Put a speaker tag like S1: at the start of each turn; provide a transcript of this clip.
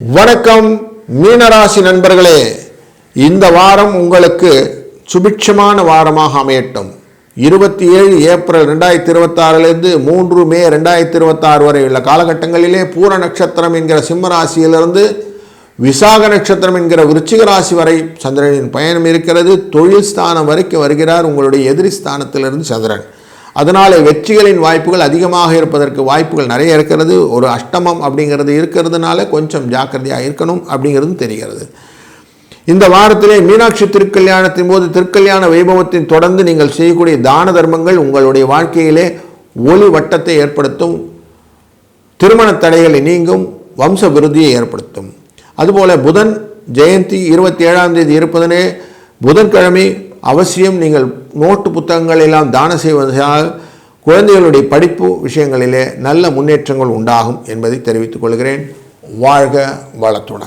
S1: வணக்கம் மீனராசி நண்பர்களே, இந்த வாரம் உங்களுக்கு சுபிட்சமான வாரமாக அமையட்டும். 27 ஏப்ரல் 2026 3 மே 2026 வரை உள்ள காலகட்டங்களிலே பூர நட்சத்திரம் என்கிற சிம்ம ராசியிலிருந்து விசாக நட்சத்திரம் என்கிற விருச்சிக ராசி வரை சந்திரனின் பயணம் இருக்கிறது. தொழில் ஸ்தானம் வரைக்கும் வருகிறார் உங்களுடைய எதிரி ஸ்தானத்திலிருந்து சந்திரன். அதனால் வெற்றிகளின் வாய்ப்புகள் அதிகமாக இருப்பதற்கு வாய்ப்புகள் நிறைய இருக்கிறது. ஒரு அஷ்டமம் அப்படிங்கிறது இருக்கிறதுனால கொஞ்சம் ஜாக்கிரதையாக இருக்கணும் அப்படிங்கிறது தெரிகிறது. இந்த வாரத்திலே மீனாட்சி திருக்கல்யாணத்தின் போது திருக்கல்யாண வைபவத்தின் தொடர்ந்து நீங்கள் செய்யக்கூடிய தான தர்மங்கள் உங்களுடைய வாழ்க்கையிலே ஒளி வட்டத்தை ஏற்படுத்தும், திருமண தடைகளை நீங்கும், வம்ச விருத்தியை ஏற்படுத்தும். அதுபோல புதன் ஜெயந்தி 27ஆம் தேதி இருப்பதனே புதன்கிழமை அவசியம் நீங்கள் நோட்டு புத்தகங்கள் எல்லாம் தானம் செய்வதால் குழந்தைகளுடைய படிப்பு விஷயங்களிலே நல்ல முன்னேற்றங்கள் உண்டாகும் என்பதை தெரிவித்துக் கொள்கிறேன். வாழ்க வளத்துடன்.